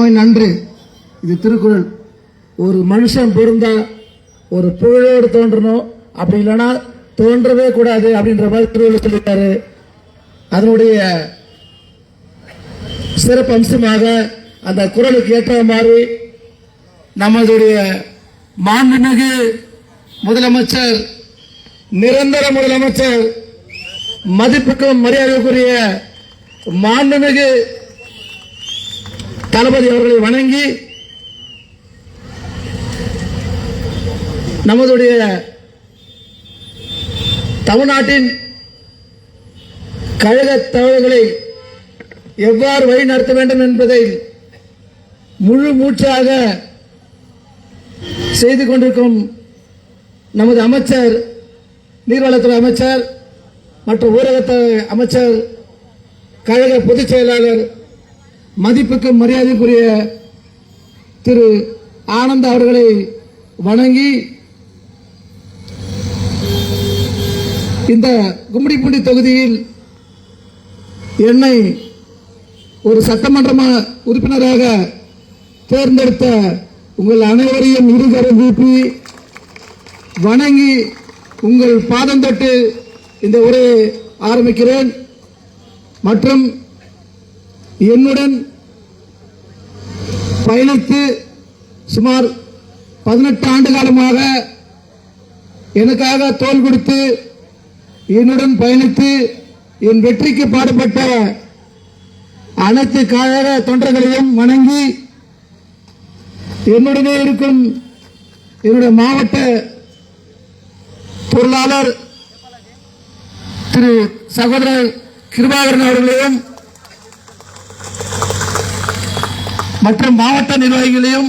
Point நன்று. இது திருக்குறள். ஒரு மனுஷன் பிறந்தா ஒரு புகழோடு தோன்றணும், அப்படி இல்லைன்னா தோன்றவே கூடாது அப்படின்ற மாதிரி திருவள்ளுவர் சொல்லிட்டாரு. அதனுடைய சிறப்பு அம்சமாக அந்த குறளுக்கு ஏற்ற மாதிரி நமதுடைய மாண்புமிகு முதலமைச்சர், நிரந்தர முதலமைச்சர், மதிப்புக்கும் மரியாதைக்குரிய மாண்புமிகு தளபதி அவர்களை வணங்கி நமதுடைய தமிழ்நாட்டின் கழக தலைவர்களை எவ்வாறு வழி நடத்த வேண்டும் என்பதை முழு மூச்சாக செய்து கொண்டிருக்கும் நமது அமைச்சர், நீர்வளத்துறை அமைச்சர் மற்றும் ஊரகத்துறை அமைச்சர், கழக பொதுச் செயலாளர், மதிப்புக்கு மரியாதைக்குரிய திரு ஆனந்த் அவர்களை வணங்கி இந்த கும்மிடிப்பூண்டி தொகுதியில் என்னை ஒரு சட்டமன்ற உறுப்பினராக தேர்ந்தெடுத்த உங்கள் அனைவரையும் இருகரம் கூப்பி வணங்கி உங்கள் பாதம் தொட்டு இந்த உரையை ஆரம்பிக்கிறேன். மற்றும் என்னுடன் பயணித்து சுமார் 18 ஆண்டு காலமாக எனக்காக தோள் கொடுத்து என்னுடன் பயணித்து என் வெற்றிக்கு பாடுபட்ட அனைத்து கழக தொண்டர்களையும் வணங்கி என்னுடனே இருக்கும் என்னுடைய மாவட்ட பொருளாளர் திரு சகோதரர் கிருபாகரன் அவர்களையும் மற்றும் மாவட்ட நிர்வாகிகளையும்,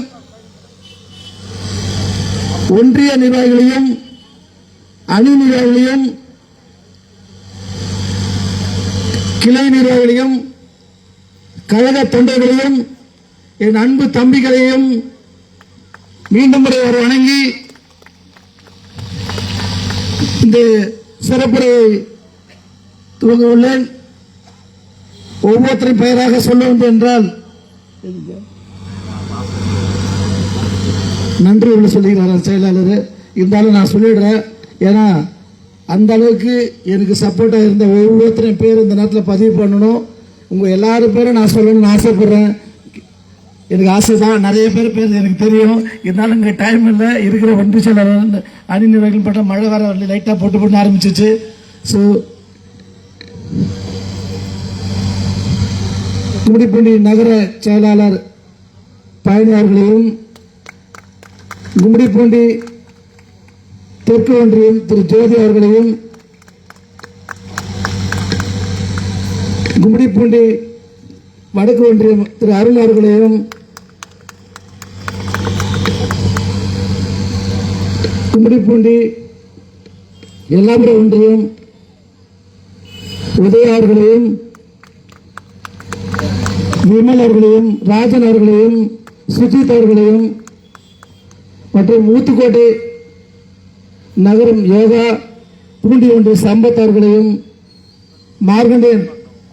ஒன்றிய நிர்வாகிகளையும், அணி நிர்வாகிகளையும், கிளை நிர்வாகிகளையும், கழக தொண்டர்களையும், என் அன்பு தம்பிகளையும் மீண்டும் ஒரு வணங்கி இந்த சிறப்புரையை துவங்க உள்ளேன். ஒவ்வொருத்தரின் பெயராக சொல்ல வேண்டும் என்றால் நன்றி உள்ள சொல்லுகிறார் செயலாளர். இருந்தாலும் நான் சொல்லிடுறேன், ஏன்னா அந்த அளவுக்கு எனக்கு சப்போர்ட்டாக இருந்த ஒவ்வொருத்தரையும் பேர் இந்த நேரத்தில் பதிவு பண்ணணும். உங்கள் எல்லாரும் பேரும் நான் சொல்லணும்னு ஆசைப்படுறேன். எனக்கு ஆசை தான், நிறைய பேர் எனக்கு தெரியும். இருந்தாலும் இங்கே டைம் இல்லை. இருக்கிற ஒன்றிய செயலாளர் அணி நிர்வாகிகள் பட்ட மழை வர லைட்டாக போட்டு ஆரம்பிச்சிச்சு. ஸோ கும்மிடிப்பூண்டி நகர செயலாளர் பழனி அவர்களையும், கும்மிடிப்பூண்டி தெற்கு ஒன்றியம் திரு ஜோதி அவர்களையும், கும்மிடிப்பூண்டி வடக்கு ஒன்றியம் திரு அருள் அவர்களையும், கும்மிடிப்பூண்டி எல்லாபுரம் ஒன்றியம் உதய அவர்களையும், விமல் அவர்களையும், ராஜன் அவர்களையும், சுஜித் அவர்களையும் மற்றும் ஊத்துக்கோட்டை நகரம் யோகா பூண்டி ஒன்றிய சம்பத் அவர்களையும், மார்கண்டேன்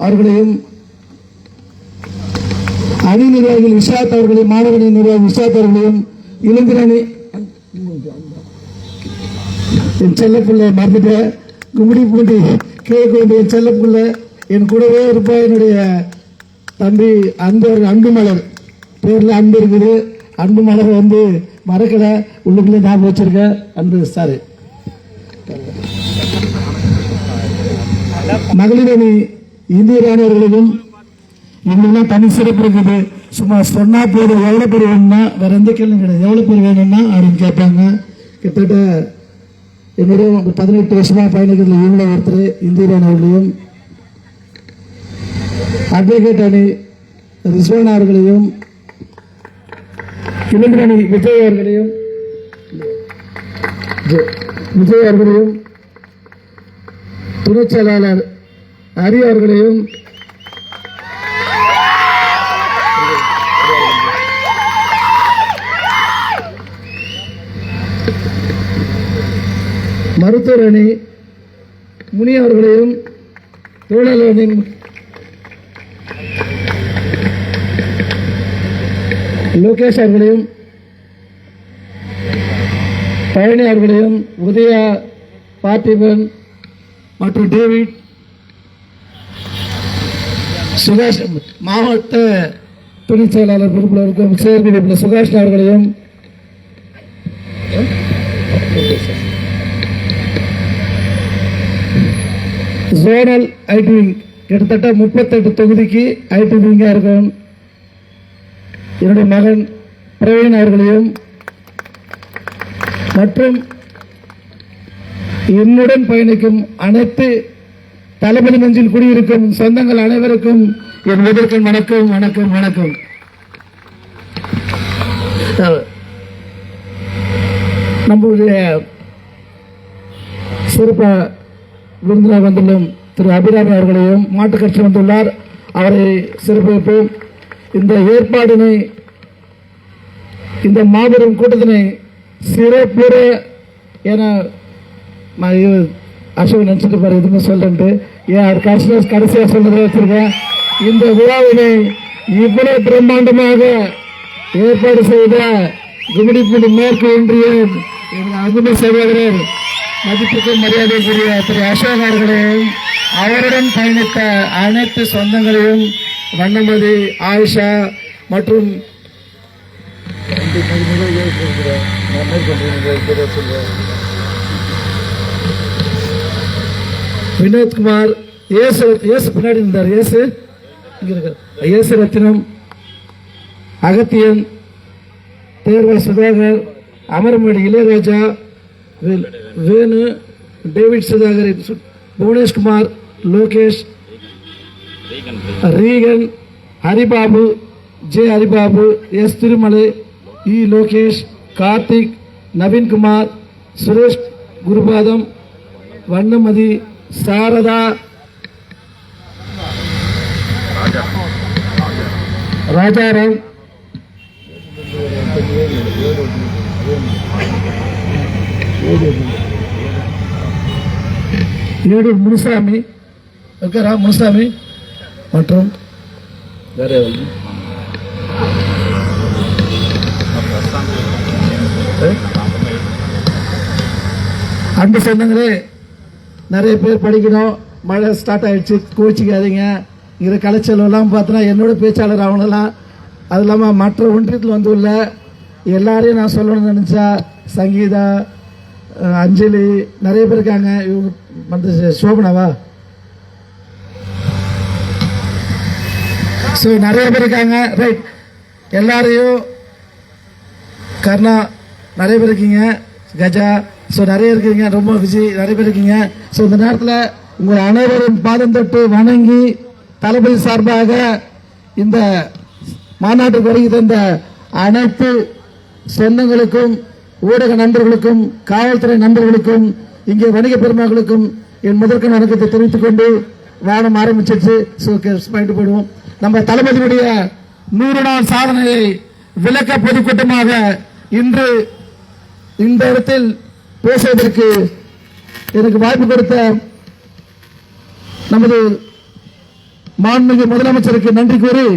அவர்களையும், அணி நிர்வாகிகள் விஷாத் அவர்களையும், மாணவணி நிர்வாகி விஷாத் அவர்களையும், இளந்திரணி என் செல்லப்பிள்ளை மறந்துட்ட கும்மிடிப்பூண்டி கேட்க என் செல்லப்பிள்ளை என் கூடவே இருப்பா என்னுடைய தம்பி அன்புமலர், பேர்ல அன்பு இருக்குது. அன்புமலர் வந்து மறக்கலை, உள்ளுக்குள்ளே ஞாபகம் வச்சிருக்க அன்பு சாரு. மகளிர் அணி இந்திய ராணுவர்களும் எங்களுக்குலாம் தனி சிறப்பு இருக்குது. சும்மா சொன்னா போதும், எவ்வளோ பேர் வேணும்னா வேற எந்த கேள்வியும் கிடையாது, எவ்வளோ பேர் வேணும்னா அப்படின்னு கேட்பாங்க. கிட்டத்தட்ட என்னுடைய 18 வருஷமாக பயணிக்கிறதுல இவங்கள ஒருத்தர் இந்திய ராணுவர்களையும், அட்வொகேட் அணி ரிஸ்வான் அவர்களையும், இளந்திரணி விஜய் அவர்களையும், துணை செயலாளர் ஹரி அவர்களையும், மருத்துவர் அணி முனி அவர்களையும், தொழிலாளர் அணி லோகேஷ் அவர்களையும் பழனி அவர்களையும் உதயா பார்த்திபன் மற்றும் டேவிட் சுகாஷ் மாவட்ட துணை செயலாளர் பொறுப்பில் இருக்கும் சேர்பில் சுகாஷ் அவர்களையும் ஜோனல் ஐடி விங் கிட்டத்தட்ட 38 தொகுதிக்கு ஐடி விங்கா இருக்கும் என்னுடைய மகன் பிரவீன் அவர்களையும் மற்றும் என்னுடன் பயணிக்கும் அனைத்து தளபதி நெஞ்சில் குடியிருக்கும் சொந்தங்கள் அனைவருக்கும் என் முதற்கண் வணக்கம் வணக்கம் வணக்கம். நம்முடைய சிறப்பு விருந்தினர் வந்துள்ளும் திரு அபிராமி அவர்களையும் மாட்டுக் கட்சி வந்துள்ளார், அவரை சிறப்பிப்போம். இந்த ஏற்பாடினை, இந்த மாபெரும் கூட்டத்தினை சிறப்புற என அசோக் நினைச்சிட்டு பாரு எதுவுமே சொல்றேன்ட்டு ஏன் கடைசியாக சொல்றதை வச்சிருக்கேன். இந்த விழாவினை இவ்வளவு பிரம்மாண்டமாக ஏற்பாடு செய்த கும்மிடிப்பூண்டி மேற்கு ஒன்றிய அன்பு சகோதரர் மதிப்புக்கும் மரியாதைக்குரிய திரு அசோக் அவர்களையும் அவருடன் பயணித்த அனைத்து சொந்தங்களையும் வண்ணமதி ஆயிஷா மற்றும் வினோத்குமார் ஏசு பின்னாடி இருந்தார், Yesu Rathinam, Agathiyan, Thervel Sudhakar, Amaramedu Ilaiyaraja, Venu, David Sudhakar, Bhuvaneshkumar, Lokesh, Regan, Haribabu, J Haribabu, S Thirumalai, E Lokesh, Karthik, Naveenkumar, Suresh Gurupatham, Vannamathi, Saradha, Rajaram, Edur Munusamy Munusamy மற்றும் அன்பு சொந்தங்களே, நிறைய பேர் படிக்கணும், மழை ஸ்டார்ட் ஆயிடுச்சு, கோச்சிக்காதீங்க. இங்கே கலைச்செல்லாம் பார்த்தோன்னா என்னோட பேச்சாளர் அவங்களாம், அது இல்லாமல் மற்ற ஒன்றியத்தில் வந்துள்ள எல்லாரையும் நான் சொல்லணும்னு நினச்சா சங்கீதா, அஞ்சலி, நிறைய பேர் இருக்காங்க. இவங்க வந்து சோபனாவா, ஸோ நிறைய பேர் இருக்காங்க. ரைட், எல்லாரையும் கர்ணா நிறைய பேர் இருக்கீங்க, கஜா, ஸோ நிறைய இருக்கீங்க, ரொம்ப விஜய் நிறைய பேர் இருக்கீங்க. ஸோ இந்த நேரத்தில் உங்கள் அனைவரும் பாதம் தொட்டு வணங்கி தளபதி சார்பாக இந்த மாநாட்டுக்கு வருகை தந்த அனைத்து சொந்தங்களுக்கும், ஊடக நண்பர்களுக்கும், காவல்துறை நண்பர்களுக்கும், இங்கே வணிக பெருமக்களுக்கும் என் முதற்கண் வணக்கத்தை தெரிவித்துக் கொண்டு வானம் ஆரம்பிச்சிருச்சு. ஸோ போயிட்டு போயிடுவோம். நம்ம தளபதியுடைய 100 நாள் சாதனையை விளக்க பொதுக்கூட்டமாக இன்று இந்த இடத்தில் பேசுவதற்கு எனக்கு வாய்ப்பு கொடுத்த நமது மாண்புமிகு முதலமைச்சருக்கு நன்றி கூறி,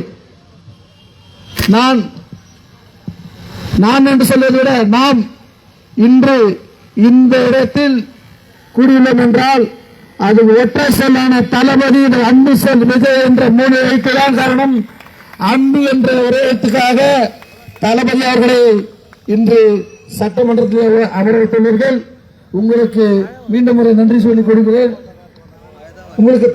நான் என்று சொல்வதை விட நாம் இன்று இந்த இடத்தில் கூடியுள்ளோம் என்றால் அது ஒற்றை சொல்லான தளபதி அன்பு சொல் விஜய் என்ற 3 எழுத்துதான் காரணம். அன்பு என்ற ஒரே எழுத்துக்காக தளபதி அவர்களை இன்று சட்டமன்றத்தில் அமர வைத்துள்ளீர்கள். உங்களுக்கு மீண்டும் ஒரு நன்றி சொல்லிக் கொடுக்கிறேன். உங்களுக்கு